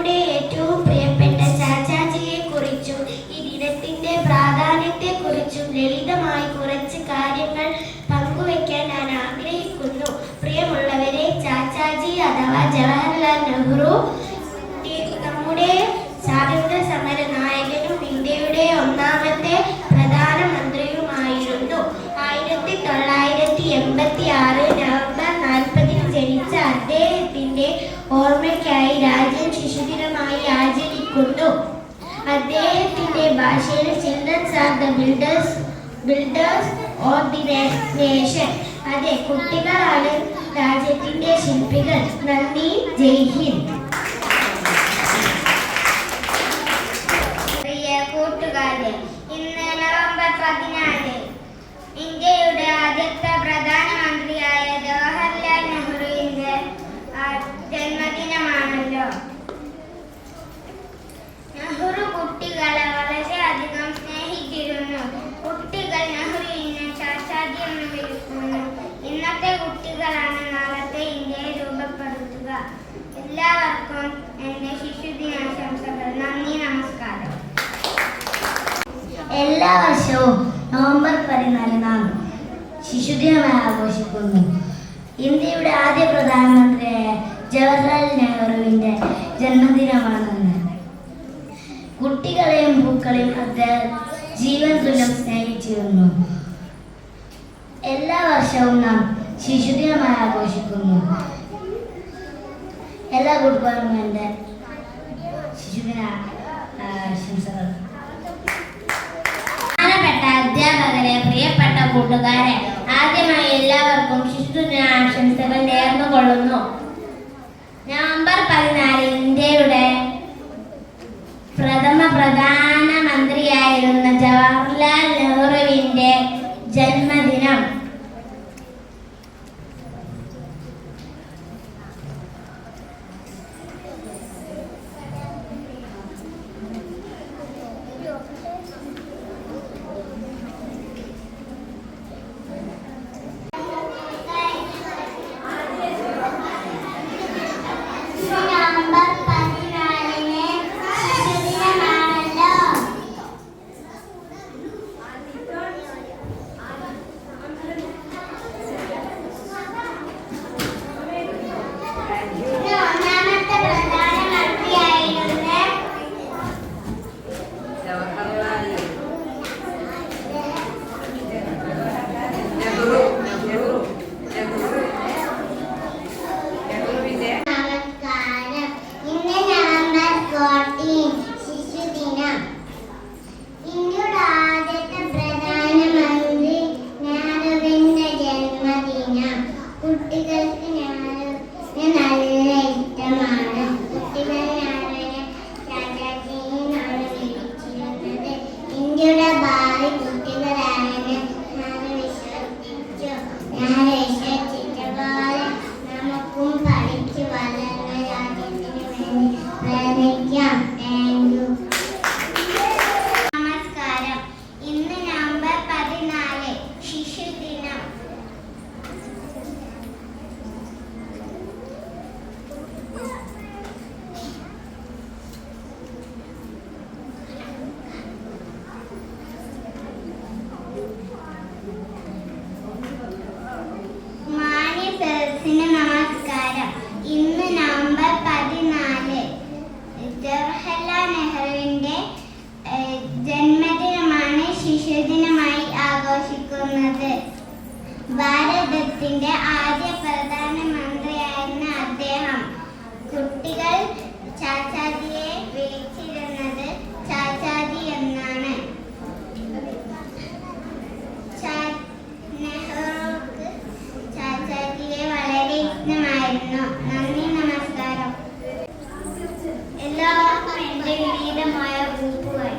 നമ്മുടെ ഏറ്റവും പ്രിയപ്പെട്ട ചാച്ചാജിയെ കുറിച്ചും ഈ ദിനത്തിന്റെ പ്രാധാന്യത്തെ കുറിച്ചും ലളിതമായി കുറച്ച് കാര്യങ്ങൾ പങ്കുവയ്ക്കാൻ ഞാൻ ആഗ്രഹിക്കുന്നു. പ്രിയമുള്ളവരെ, ചാച്ചാജി അഥവാ ജവഹർലാൽ നെഹ്റു നമ്മുടെ സ്വാതന്ത്ര്യ സമര നായകനും ഇന്ത്യയുടെ ഒന്നാമത്തെ പ്രധാനമന്ത്രിയുമായിരുന്നു. 1986 നവംബർ 40 ജനിച്ച അദ്ദേഹത്തിന്റെ ഓർമ്മയ്ക്കായി രാജ്യം ശിശുദിനമായി ആചരിക്കുന്നു. അദ്ദേഹത്തിന്റെ ഭാഷയിൽ children's are the builders of the nation. അതെ, കുട്ടികളാണ് രാജ്യത്തിന്റെ ശില്പികൾ. നന്ദി. ജയ് ഹിന്ദ്. കൂട്ടുകാരെ, ഇന്ന് നവംബർ 14 ഇന്ത്യയുടെ ആദ്യത്തെ പ്രധാനമന്ത്രിയായ ജവഹർലാൽ നെഹ്റുവിന്റെ ജന്മദിനമാണല്ലോ. നെഹ്റു കുട്ടികളെ വളരെയധികം സ്നേഹിച്ചിരുന്നു. കുട്ടികൾ നെഹ്റുവിനെ ചാച്ചാജി എന്ന് വിളിക്കുന്നു. ഇന്നത്തെ കുട്ടികളാണ് നാളത്തെ ഇന്ത്യയെ രൂപപ്പെടുത്തുക. എല്ലാവർക്കും എൻ്റെ ശിശുദിനാശംസകൾ. നന്ദി, നമസ്കാരം. എല്ലാ വർഷവും നവംബർ 14 നാം ശിശുദിനമായി ആഘോഷിക്കുന്നു. ഇന്ത്യയുടെ ആദ്യ പ്രധാനമന്ത്രിയായ ജവഹർലാൽ നെഹ്റുവിന്റെ ജന്മദിനമാണെന്ന്. കുട്ടികളെയും പൂക്കളെയും അദ്ദേഹം ജീവൻ തുല്യം സ്നേഹിച്ചിരുന്നു. എല്ലാ വർഷവും നാം ശിശുദിനമായി ആഘോഷിക്കുന്നു. എല്ലാ കുട്ടികൾക്കും എൻ്റെ ശിശുദിന ആശംസകൾ. അധ്യാപകരെ, പ്രിയപ്പെട്ട കൂട്ടുകാരെ, ആദ്യമായി എല്ലാവർക്കും ശിശുദിനാശംസകൾ നേർന്നുകൊള്ളുന്നു. നവംബർ 14 ഇന്ത്യയുടെ പ്രഥമ പ്രധാനമന്ത്രിയായിരുന്ന ജവഹർലാൽ നെഹ്റുവിന്റെ ജന്മദിനം. ജവഹർലാൽ നെഹ്റുവിന്റെ ജന്മദിനമാണ് ശിശുദിനമായി ആഘോഷിക്കുന്നത്. ഭാരതത്തിന്റെ ആദ്യ പ്രധാനമന്ത്രിയായിരുന്ന അദ്ദേഹം കുട്ടികൾ ചാച്ചാജിയെ വിളിച്ചിരുന്നത് ചാച്ചാജി എന്നാണ്. നെഹ്റുക്ക് ചാച്ചാജിയെ വളരെ ഇഷ്ടമായിരുന്നു. നന്ദി, നമസ്കാരം. എല്ലാവർക്കും എൻ്റെ വിനീതമായ കൂട്ടുകാർ.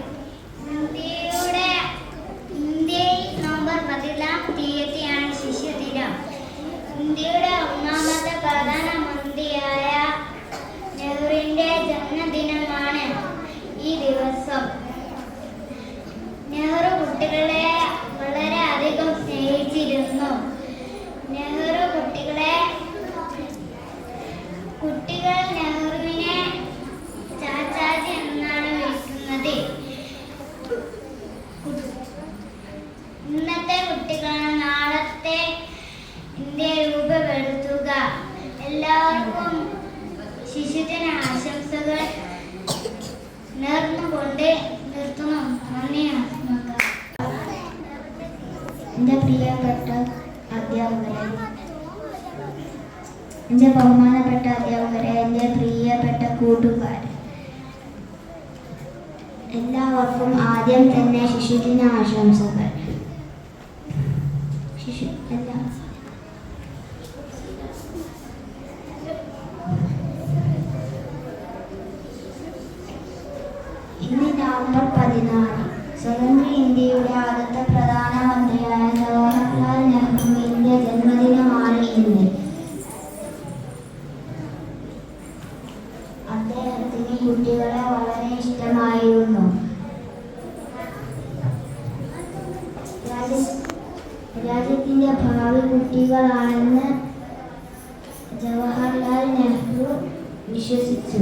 ഇന്ത്യയിൽ നവംബർ 14 ശിശുദിനം. ഇന്ത്യയുടെ ഒന്നാമത്തെ പ്രധാനമന്ത്രിയായ നെഹ്റുവിന്റെ ജന്മദിനമാണ് ഈ ദിവസം. നെഹ്റു കുട്ടികളെ വളരെ അധികം സ്നേഹിച്ചിരുന്നു. നെഹ്റു കുട്ടികളെ എല്ലാവർക്കും ശിശുദിന ആശംസകൾ നേർന്നുകൊണ്ട് നിർത്തുന്നു. നന്ദി, നമസ്കാരം. എൻ്റെ പ്രിയപ്പെട്ട അധ്യാപകരെ, എൻ്റെ ബഹുമാനപ്പെട്ട അധ്യാപകരെ, എൻ്റെ പ്രിയപ്പെട്ട കൂട്ടുകാരെ, എല്ലാവർക്കും ആദ്യം തന്നെ ശിശുദിന ആശംസകൾ. ഇന്ന് നവംബർ 14, സ്വതന്ത്ര ഇന്ത്യയുടെ ആദ്യത്തെ പ്രധാനമന്ത്രിയായ ജവഹർലാൽ നെഹ്റുവിൻ്റെ ജന്മദിനമാണ് ഇന്ന്. അദ്ദേഹത്തിന് കുട്ടികളെ വളരെ ഇഷ്ടമായിരുന്നു. രാജ്യത്തിൻ്റെ ഭാവി കുട്ടികളാണെന്ന് ജവഹർലാൽ നെഹ്റു വിശ്വസിച്ചു.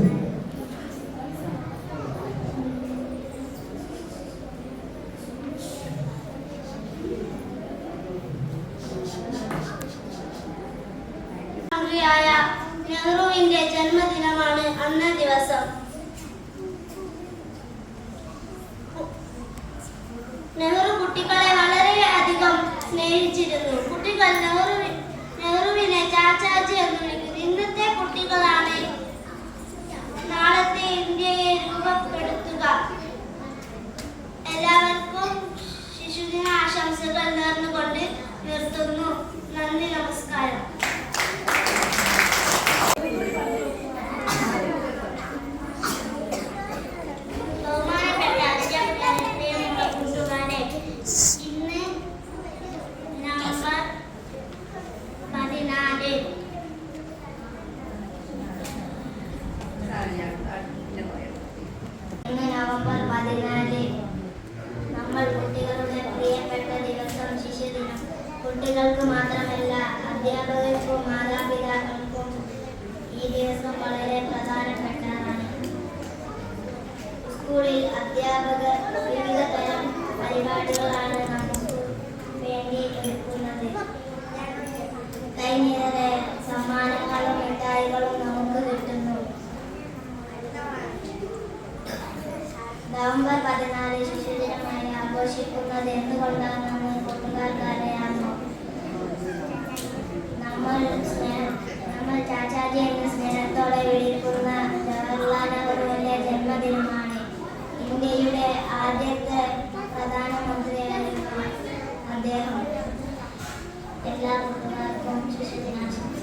മന്ത്രിയായ നെഹ്റുവിന്റെ ജന്മദിനമാണ് അന്നേ ദിവസം. നെഹ്റു കുട്ടികളെ വളരെയധികം സ്നേഹിച്ചിരുന്നു. കുട്ടികൾ നെഹ്റുവിനെ ചാച്ചാജി എന്ന് വിളിക്കുന്നു. ഇന്നത്തെ കുട്ടികളാണ് നാളത്തെ ഇന്ത്യയെ രൂപപ്പെടുത്തുക. എല്ലാവർക്കും ശിശുദിന ആശംസകൾ നേർന്നുകൊണ്ട് നിർത്തുന്നു. നന്ദി, നമസ്കാരം. ഇന്ന് നവംബർ 14 നമ്മൾ കുട്ടികളുടെ പ്രിയപ്പെട്ട ദിവസം, ശിശുദിനം. കുട്ടികൾക്ക് മാത്രമല്ല, അധ്യാപകർക്കും മാതാപിതാക്കൾക്കും ഈ ദിവസം വളരെ പ്രധാനപ്പെട്ടതാണ്. സ്കൂളിൽ അധ്യാപകർ വിവിധ തരം പരിപാടികളാണ് നമുക്ക് വേണ്ടി എടുക്കുന്നത്. കൈനിറയെ സമ്മാനങ്ങളും മിഠായികളും നമുക്ക് കിട്ടുന്നു. നവംബർ 14 ശിശുദിനമായി ആഘോഷിക്കുന്നത് എന്തുകൊണ്ടാണെന്ന് കൂട്ടുകാർക്കറിയാമോ? നമ്മൾ ചാച്ചാജി എന്ന സ്നേഹത്തോടെ വിളിക്കുന്ന ജവഹർലാൽ നെഹ്റുവിന്റെ ജന്മദിനമാണ്. ഇന്ത്യയുടെ ആദ്യത്തെ പ്രധാനമന്ത്രിയായിരുന്നു അദ്ദേഹം. എല്ലാ കൂട്ടുകാർക്കും ശിശുദിനാശംസകൾ.